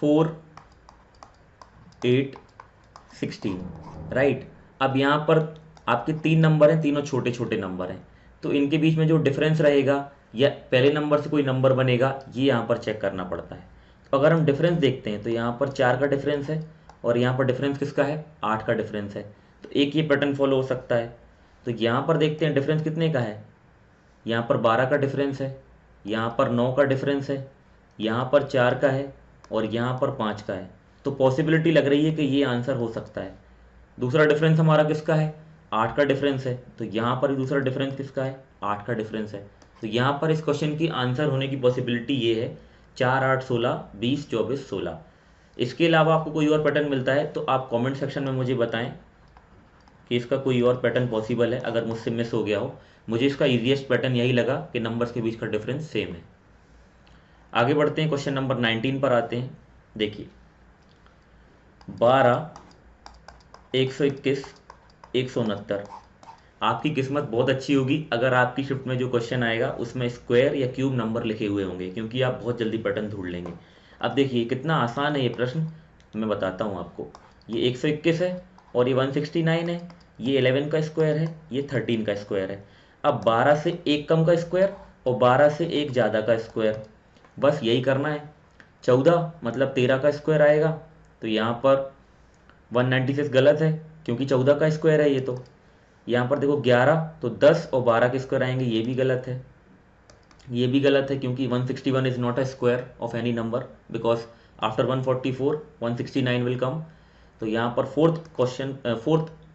4 8 16 राइट। अब यहाँ पर आपके 3 नंबर हैं, तीनों छोटे छोटे नंबर हैं, तो इनके बीच में जो डिफरेंस रहेगा या पहले नंबर से कोई नंबर बनेगा, ये यहाँ पर चेक करना पड़ता है। तो अगर हम डिफरेंस देखते हैं तो यहाँ पर 4 का डिफरेंस है और यहाँ पर डिफरेंस किसका है, 8 का डिफरेंस है, तो एक ये पैटर्न फॉलो हो सकता है। तो यहाँ पर देखते हैं डिफरेंस कितने का है, यहाँ पर 12 का डिफरेंस है, यहाँ पर 9 का डिफरेंस है, यहाँ पर 4 का है और यहाँ पर 5 का है। तो पॉसिबिलिटी लग रही है कि ये आंसर हो सकता है। दूसरा डिफरेंस हमारा किसका है, 8 का डिफरेंस है, तो यहाँ पर भी दूसरा डिफरेंस किसका है, 8 का डिफरेंस है। तो यहाँ पर इस क्वेश्चन की आंसर होने की पॉसिबिलिटी ये है 4 8 16 20 24 16। इसके अलावा आपको कोई और पैटर्न मिलता है तो आप कमेंट सेक्शन में मुझे बताएं कि इसका कोई और पैटर्न पॉसिबल है, अगर मुझसे मिस हो गया हो। मुझे इसका ईजीएस्ट पैटर्न यही लगा कि नंबर्स के बीच का डिफरेंस सेम है। आगे बढ़ते हैं, क्वेश्चन नंबर 19 पर आते हैं। देखिए 12 121 169। आपकी किस्मत बहुत अच्छी होगी अगर आपकी शिफ्ट में जो क्वेश्चन आएगा उसमें स्क्वायर या क्यूब नंबर लिखे हुए होंगे, क्योंकि आप बहुत जल्दी पैटर्न ढूंढ लेंगे। अब देखिए कितना आसान है ये प्रश्न, मैं बताता हूँ आपको। ये 121 है और ये 169 है, ये 11 का स्क्वायर है, ये 13 का स्क्वायर है। अब 12 से एक कम का स्क्वायर और 12 से एक ज़्यादा का स्क्वायर, बस यही करना है। 14 मतलब 13 का स्क्वायर आएगा, तो यहाँ पर 196 गलत है क्योंकि 14 का स्क्वायर है ये। तो यहाँ पर देखो 11 तो 10 और 12 के स्क्वायर आएंगे, ये भी गलत है। ये भी गलत है क्योंकि 161 is not a square of any number because after 144 169 will come. तो यहाँ पर फोर्थ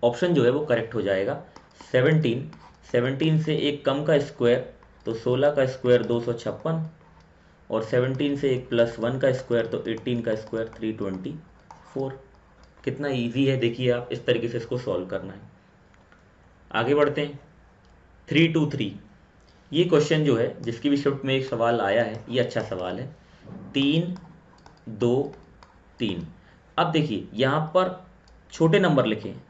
ऑप्शन जो है वो करेक्ट हो जाएगा 17। 17 से एक कम का स्क्वायर तो 16 का स्क्वायर 256 और 17 से एक +1 का स्क्वायर तो 18 का स्क्वायर 324। कितना इजी है देखिए आप, इस तरीके से इसको सॉल्व करना है। आगे बढ़ते हैं 3 2 3। ये क्वेश्चन जो है जिसकी भी शिफ्ट में एक सवाल आया है, ये अच्छा सवाल है। 3 2 3। अब देखिए यहाँ पर छोटे नंबर लिखे हैं,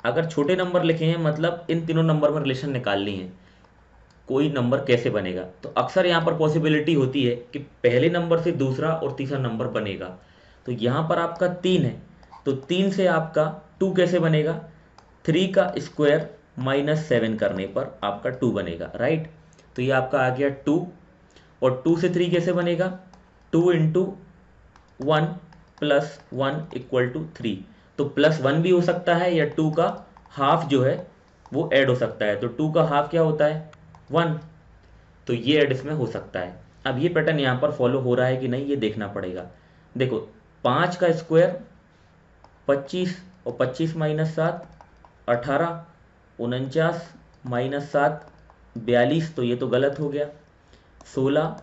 अगर छोटे नंबर लिखे हैं मतलब इन तीनों नंबर में रिलेशन निकालनी है, कोई नंबर कैसे बनेगा। तो अक्सर यहाँ पर पॉसिबिलिटी होती है कि पहले नंबर से दूसरा और तीसरा नंबर बनेगा। तो यहाँ पर आपका 3 है, तो 3 से आपका 2 कैसे बनेगा, 3 का स्क्वायर -7 करने पर आपका 2 बनेगा राइट। तो ये आपका आ गया 2 और 2 से 3 कैसे बनेगा, 2 × 1 + 1 = 3। तो +1 भी हो सकता है या 2 का हाफ जो है वो ऐड हो सकता है। तो 2 का हाफ क्या होता है 1, तो ये ऐड इसमें हो सकता है। अब ये पैटर्न यहाँ पर फॉलो हो रहा है कि नहीं ये देखना पड़ेगा। देखो 5 का स्क्वायर 25 और 25 - 7 18, 49 - 7 42, तो ये तो गलत हो गया। 16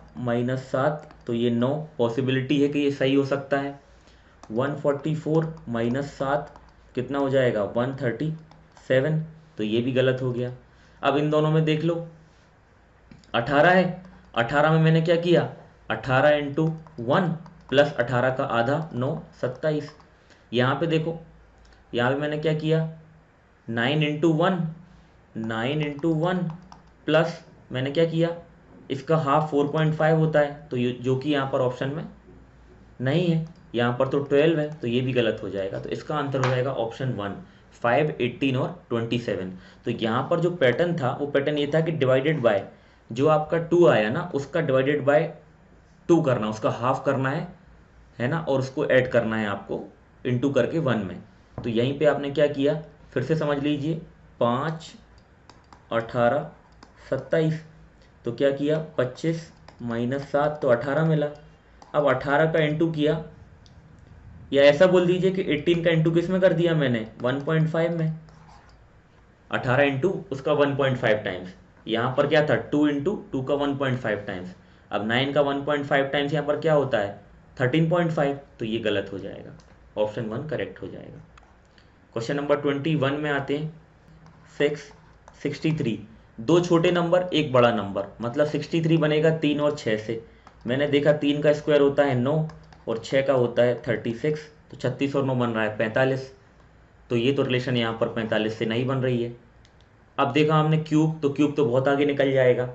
- 7 तो ये 9, पॉसिबिलिटी है कि ये सही हो सकता है। 144 - 7 कितना हो जाएगा 137, तो ये भी गलत हो गया। अब इन दोनों में देख लो 18 है, 18 में मैंने क्या किया 18 × 1 + 18 का आधा 9 27। यहाँ पे देखो यहाँ पे मैंने क्या किया 9 × 1 प्लस मैंने क्या किया इसका हाफ 4.5 होता है, तो ये जो कि यहाँ पर ऑप्शन में नहीं है, यहाँ पर तो 12 है, तो ये भी गलत हो जाएगा। तो इसका आंसर हो जाएगा ऑप्शन 1 5 18 और 27। तो यहाँ पर जो पैटर्न था वो पैटर्न ये था कि डिवाइडेड बाय जो आपका 2 आया ना उसका डिवाइडेड बाय 2 करना, उसका हाफ करना है ना, और उसको ऐड करना है आपको इंटू करके 1 में। तो यहीं पे आपने क्या किया फिर से समझ लीजिए 5 18 27, तो क्या किया 25 - 7 तो 18 मिला। अब 18 का इंटू किया, या ऐसा बोल दीजिए कि 18 का इंटू किस में कर दिया मैंने 1.5 में, 18 इंटू उसका 1.5 टाइम्स। यहाँ पर क्या था 2 × 2 का 1.5 टाइम्स। अब 9 का 1.5 टाइम्स यहाँ पर क्या होता है 13.5, तो ये गलत हो जाएगा, ऑप्शन 1 करेक्ट हो जाएगा। क्वेश्चन नंबर 21 में आते हैं। 63, दो छोटे नंबर एक बड़ा नंबर, मतलब 63 बनेगा 3 और 6 से। मैंने देखा 3 का स्क्वायर होता है 9 और 6 का होता है 36, तो 36 और 9 बन रहा है 45। तो ये तो रिलेशन यहाँ पर 45 से नहीं बन रही है। अब देखा हमने क्यूब, तो क्यूब तो बहुत आगे निकल जाएगा।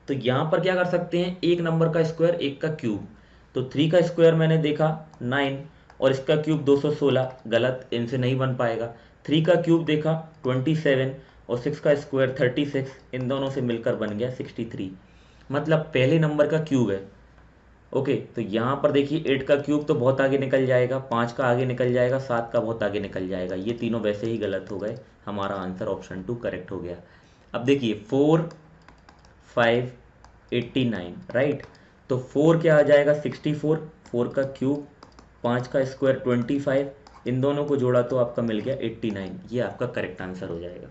तो यहाँ पर क्या कर सकते हैं, एक नंबर का स्क्वायर एक का क्यूब। तो 3 का स्क्वायर मैंने देखा 9 और इसका क्यूब 216, गलत, इनसे नहीं बन पाएगा। 3 का क्यूब देखा 27 और 6 का स्क्वायर 36, इन दोनों से मिलकर बन गया 63, मतलब पहले नंबर का क्यूब है। ओके, तो यहाँ पर देखिए 8 का क्यूब तो बहुत आगे निकल जाएगा, 5 का आगे निकल जाएगा, 7 का बहुत आगे निकल जाएगा, ये तीनों वैसे ही गलत हो गए। हमारा आंसर ऑप्शन 2 करेक्ट हो गया। अब देखिए 4 5 89, राइट। तो 4 क्या आ जाएगा 64, 4 का क्यूब, 5 का स्क्वायर 25, इन दोनों को जोड़ा तो आपका मिल गया 89, ये आपका करेक्ट आंसर हो जाएगा।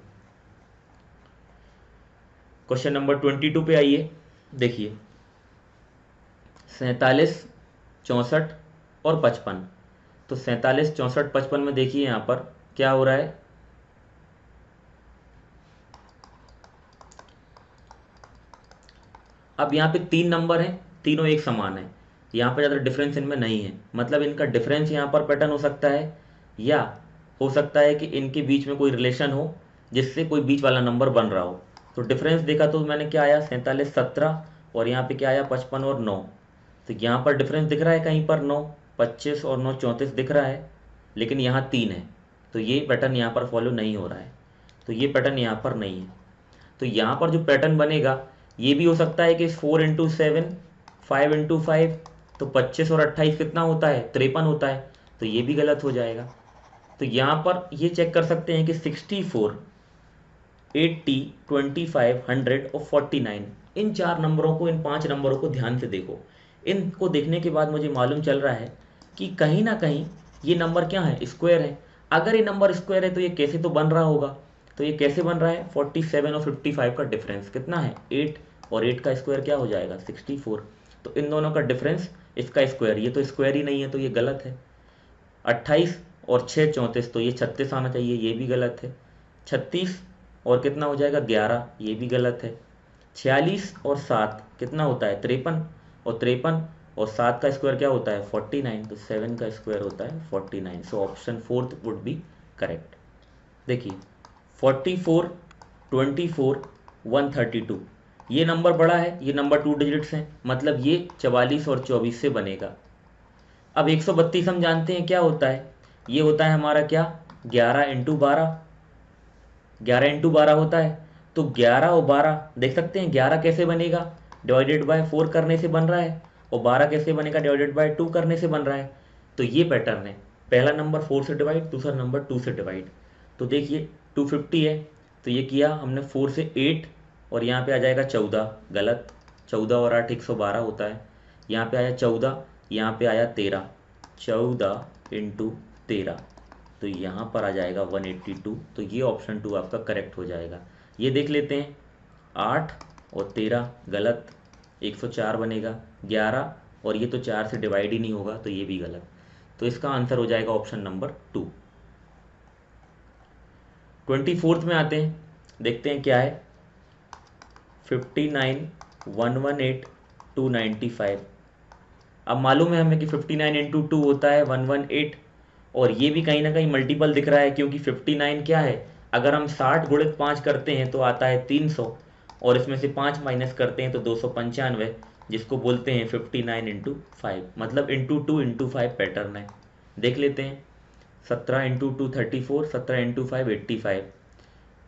क्वेश्चन नंबर 22 पे आइए। देखिए 47 64 और 55, तो 47 64 55 में देखिए यहाँ पर क्या हो रहा है, अब यहाँ पे 3 नंबर हैं, तीनों एक समान है, यहाँ पे ज़्यादा डिफरेंस इनमें नहीं है, मतलब इनका डिफरेंस यहाँ पर पैटर्न हो सकता है, या हो सकता है कि इनके बीच में कोई रिलेशन हो जिससे कोई बीच वाला नंबर बन रहा हो। तो डिफरेंस देखा तो मैंने क्या आया 47 17 और यहाँ पे क्या आया 55 और 9। तो यहाँ पर डिफरेंस दिख रहा है कहीं पर 9, 25 और 9 34 दिख रहा है, लेकिन यहाँ 3 है, तो ये पैटर्न यहाँ पर फॉलो नहीं हो रहा है, तो ये पैटर्न यहाँ पर नहीं है। तो यहाँ पर जो पैटर्न बनेगा ये भी हो सकता है कि 4 इंटू 7 5 इंटू 5, तो 25 और 28 कितना होता है 53 होता है, तो ये भी गलत हो जाएगा। तो यहाँ पर ये चेक कर सकते हैं कि 64 80 25 100 और 49, इन 4 नंबरों को, इन 5 नंबरों को ध्यान से देखो। इनको देखने के बाद मुझे मालूम चल रहा है कि कहीं ना कहीं ये नंबर क्या है, स्क्वायर है। अगर ये नंबर स्क्वायर है तो ये कैसे तो बन रहा होगा, तो ये कैसे बन रहा है 47 और 55 का डिफरेंस कितना है 8, और 8 का स्क्वायर क्या हो जाएगा 64, तो इन दोनों का डिफरेंस इसका स्क्वायर, ये तो स्क्वायर ही नहीं है, तो ये गलत है। 28 और 6 34, तो ये 36 आना चाहिए, ये भी गलत है। 36 और कितना हो जाएगा 11, ये भी गलत है। 46 और 7 कितना होता है 53, और 53 और 7 का स्क्वायर क्या होता है 49, तो 7 का स्क्वायर होता है 49, so option 4 would be correct. देखिए 44 24 132, ये नंबर बड़ा है, ये नंबर 2 डिजिट्स हैं, मतलब ये 44 और 24 से बनेगा। अब 132 हम जानते हैं क्या होता है, ये होता है हमारा क्या 11 इंटू 12, 11 इंटू 12 होता है। तो 11 और 12 देख सकते हैं, 11 कैसे बनेगा डिवाइडेड बाय 4 करने से बन रहा है, और 12 कैसे बनेगा डिवाइडेड बाय 2 करने से बन रहा है। तो ये पैटर्न है, पहला नंबर 4 से डिवाइड, दूसरा नंबर 2 से डिवाइड। तो देखिए 250 है, तो ये किया हमने 4 से 8 और यहाँ पे आ जाएगा 14, गलत, 14 और 8 112 होता है। यहाँ पे आया 14, यहाँ पे आया 13, 14 इंटू 13, तो यहाँ पर आ जाएगा 182, तो ये ऑप्शन 2 आपका करेक्ट हो जाएगा। ये देख लेते हैं 8 और 13 गलत, 104 बनेगा, 11 और ये तो 4 से डिवाइड ही नहीं होगा, तो ये भी गलत, तो इसका आंसर हो जाएगा ऑप्शन नंबर 2। 24 में आते हैं, देखते हैं क्या है 59 118 295। अब मालूम है हमें कि 59 इंटू 2 होता है 118, और ये भी कहीं ना कहीं मल्टीपल दिख रहा है, क्योंकि 59 क्या है, अगर हम 60 गुणित 5 करते हैं तो आता है 300, और इसमें से 5 माइनस करते हैं तो 295, जिसको बोलते हैं 59 इंटू 5, मतलब इंटू 2 इंटू 5 पैटर्न है। देख लेते हैं 17 इंटू 2 34, 17 इंटू 5 85,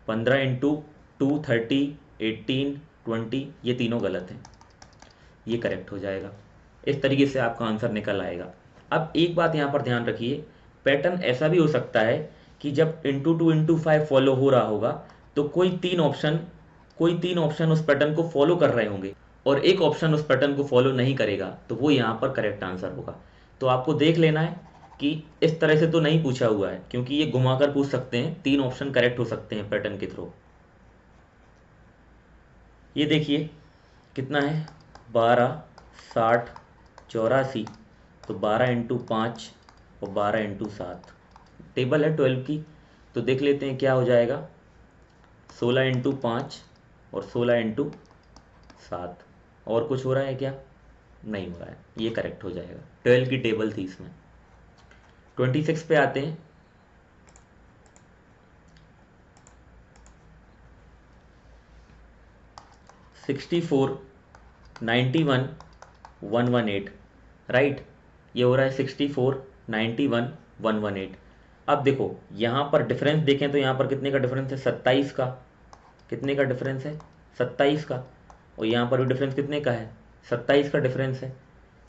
15 इंटू 2 30, 18 20, ये तीनों गलत हैं, ये करेक्ट हो जाएगा। इस तरीके से आपका आंसर निकल आएगा। अब एक बात यहाँ पर ध्यान रखिए, पैटर्न ऐसा भी हो सकता है कि जब इंटू 2 इंटू 5 फॉलो हो रहा होगा तो कोई तीन ऑप्शन उस पैटर्न को फॉलो कर रहे होंगे और एक ऑप्शन उस पैटर्न को फॉलो नहीं करेगा, तो वो यहाँ पर करेक्ट आंसर होगा। तो आपको देख लेना है कि इस तरह से तो नहीं पूछा हुआ है, क्योंकि ये घुमाकर पूछ सकते हैं, 3 ऑप्शन करेक्ट हो सकते हैं पैटर्न के थ्रू। ये देखिए कितना है 12 60 84, तो 12 × 5 और 12 × 7 टेबल है 12 की। तो देख लेते हैं क्या हो जाएगा, 16 × 5 और 16 × 7। और कुछ हो रहा है क्या? नहीं हो रहा है, ये करेक्ट हो जाएगा। 12 की टेबल थी इसमें। 26 पे आते हैं। 64 91 118, राइट। ये हो रहा है 64 91 118। अब देखो यहाँ पर डिफरेंस देखें तो यहाँ पर कितने का डिफरेंस है, 27 का। कितने का डिफरेंस है, 27 का। और यहाँ पर भी डिफरेंस कितने का है, 27 का डिफरेंस है।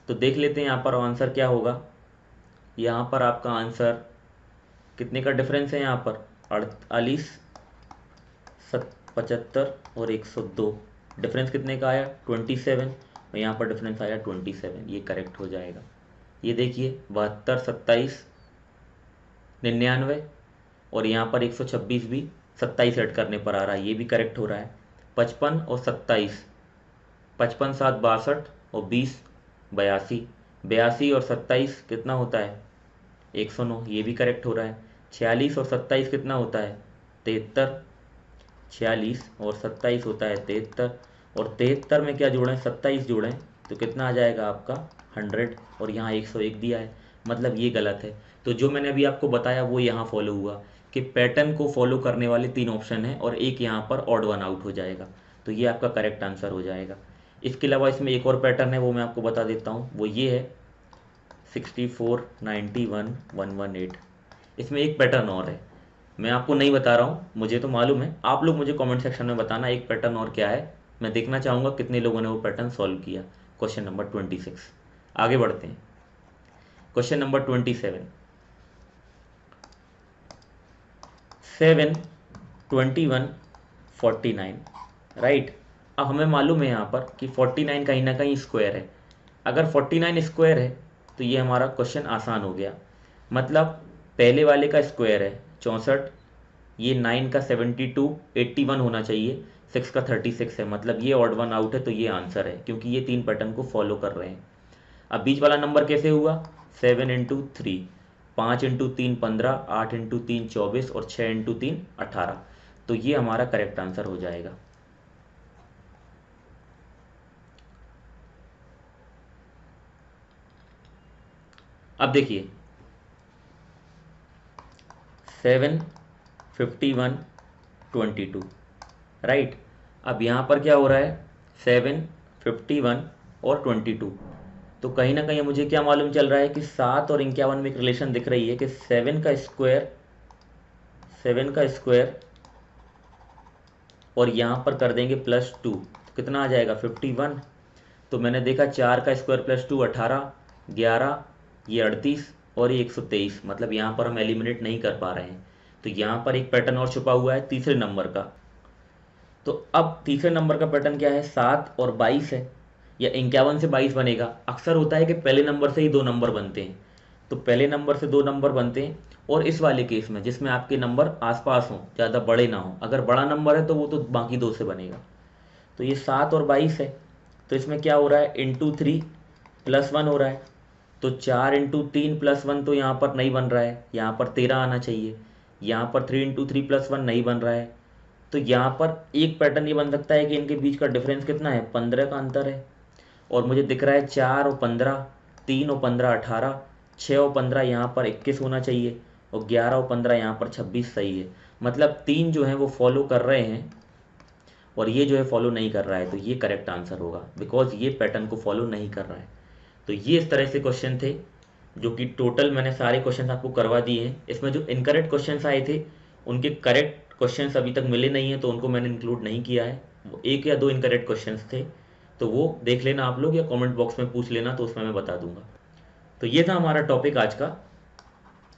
तो देख लेते हैं यहाँ पर आंसर क्या होगा। यहाँ पर आपका आंसर कितने का डिफरेंस है, यहाँ पर 48 75 और 102। डिफरेंस कितने का आया, 27। और यहाँ पर डिफरेंस आया 27, ये करेक्ट हो जाएगा। ये देखिए 72 27 99 और यहाँ पर 126 भी 27 ऐड करने पर आ रहा है, ये भी करेक्ट हो रहा है। 55 और 27, 55 7 62 और 20 82। 82 और 27 कितना होता है, 109, ये भी करेक्ट हो रहा है। 46 और 27 कितना होता है, 73। 46 और 27 होता है 73। और 73 में क्या जोड़ें, 27 जोड़ें तो कितना आ जाएगा आपका 100। और यहाँ 101 दिया है, मतलब ये गलत है। तो जो मैंने अभी आपको बताया वो यहाँ फॉलो हुआ कि पैटर्न को फॉलो करने वाले 3 ऑप्शन हैं और एक यहाँ पर ऑड वन आउट हो जाएगा। तो ये आपका करेक्ट आंसर हो जाएगा। इसके अलावा इसमें एक और पैटर्न है, वो मैं आपको बता देता हूँ। वो ये है 64 91 118। इसमें एक पैटर्न और है, मैं आपको नहीं बता रहा हूँ, मुझे तो मालूम है। आप लोग मुझे कमेंट सेक्शन में बताना एक पैटर्न और क्या है, मैं देखना चाहूँगा कितने लोगों ने वो पैटर्न सॉल्व किया। Question number 26। आगे बढ़ते हैं। Question number 27। 7 21 49, राइट। अब हमें मालूम है यहाँ पर कि 49 कहीं ना कहीं स्क्वायर है। अगर 49 स्क्वायर है तो ये हमारा क्वेश्चन आसान हो गया। मतलब पहले वाले का स्क्वायर है 64, ये 9 का 72 81 होना चाहिए, 6 का 36 है, मतलब ये ऑड वन आउट है। तो ये आंसर है क्योंकि ये 3 पैटर्न को फॉलो कर रहे हैं। अब बीच वाला नंबर कैसे हुआ, 7 × 3, 5 × 3 15, 8 × 3 24 और 6 × 3 18। तो ये हमारा करेक्ट आंसर हो जाएगा। अब देखिए 7 51 22, राइट। अब यहाँ पर क्या हो रहा है, 7 51 और 22। तो कहीं ना कहीं मुझे क्या मालूम चल रहा है कि 7 और 51 में एक रिलेशन दिख रही है कि 7 का स्क्वायर और यहाँ पर कर देंगे +2 तो कितना आ जाएगा 51। तो मैंने देखा 4 का स्क्वायर +2 18, 11, ये 38 और ये 123, मतलब यहाँ पर हम एलिमिनेट नहीं कर पा रहे हैं। तो यहाँ पर एक पैटर्न और छुपा हुआ है तीसरे नंबर का। तो अब तीसरे नंबर का पैटर्न क्या है, 7 और 22 है, या 51 से 22 बनेगा। अक्सर होता है कि पहले नंबर से ही 2 नंबर बनते हैं, तो पहले नंबर से 2 नंबर बनते हैं। और इस वाले केस में जिसमें आपके नंबर आसपास हों, ज़्यादा बड़े ना हों, अगर बड़ा नंबर है तो वो तो बाकी 2 से बनेगा। तो ये 7 और 22 है, तो इसमें क्या हो रहा है, ×3 +1 हो रहा है। तो 4 × 3 +1 तो यहाँ पर नहीं बन रहा है, यहाँ पर 13 आना चाहिए। यहाँ पर 3 × 3 +1 नहीं बन रहा है। तो यहाँ पर एक पैटर्न ये बन सकता है कि इनके बीच का डिफरेंस कितना है, 15 का अंतर है। और मुझे दिख रहा है 4 और 15, 3 और 15 18, 6 और 15 यहाँ पर 21 होना चाहिए, और 11 और 15 यहाँ पर 26 सही है। मतलब 3 जो हैं वो फॉलो कर रहे हैं और ये जो है फॉलो नहीं कर रहा है। तो ये करेक्ट आंसर होगा, बिकॉज ये पैटर्न को फॉलो नहीं कर रहा है। तो ये इस तरह से क्वेश्चन थे, जो कि टोटल मैंने सारे क्वेश्चन आपको करवा दिए हैं। इसमें जो इनकरेक्ट क्वेश्चन आए थे उनके करेक्ट क्वेश्चंस अभी तक मिले नहीं हैं, तो उनको मैंने इंक्लूड नहीं किया है। वो 1 या 2 इनकरेक्ट क्वेश्चंस थे, तो वो देख लेना आप लोग, या कमेंट बॉक्स में पूछ लेना, तो उसमें मैं बता दूंगा। तो ये था हमारा टॉपिक आज का,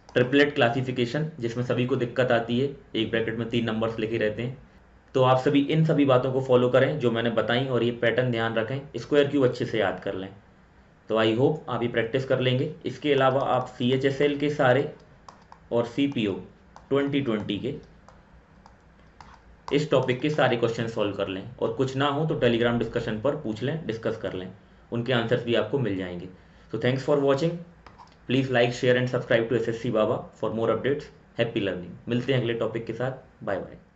ट्रिपलेट क्लासिफिकेशन, जिसमें सभी को दिक्कत आती है, एक ब्रैकेट में 3 नंबर्स लिखे रहते हैं। तो आप सभी इन सभी बातों को फॉलो करें जो मैंने बताई, और ये पैटर्न ध्यान रखें, स्क्वायर क्यूब अच्छे से याद कर लें। तो आई होप आप ये प्रैक्टिस कर लेंगे। इसके अलावा आप CHSL के सारे और CPO 2020 के इस टॉपिक के सारे क्वेश्चन सॉल्व कर लें, और कुछ ना हो तो टेलीग्राम डिस्कशन पर पूछ लें, डिस्कस कर लें, उनके आंसर्स भी आपको मिल जाएंगे। तो thanks for watching. Please like share and subscribe to SSC Baba for more updates. Happy learning. मिलते हैं अगले टॉपिक के साथ। Bye bye.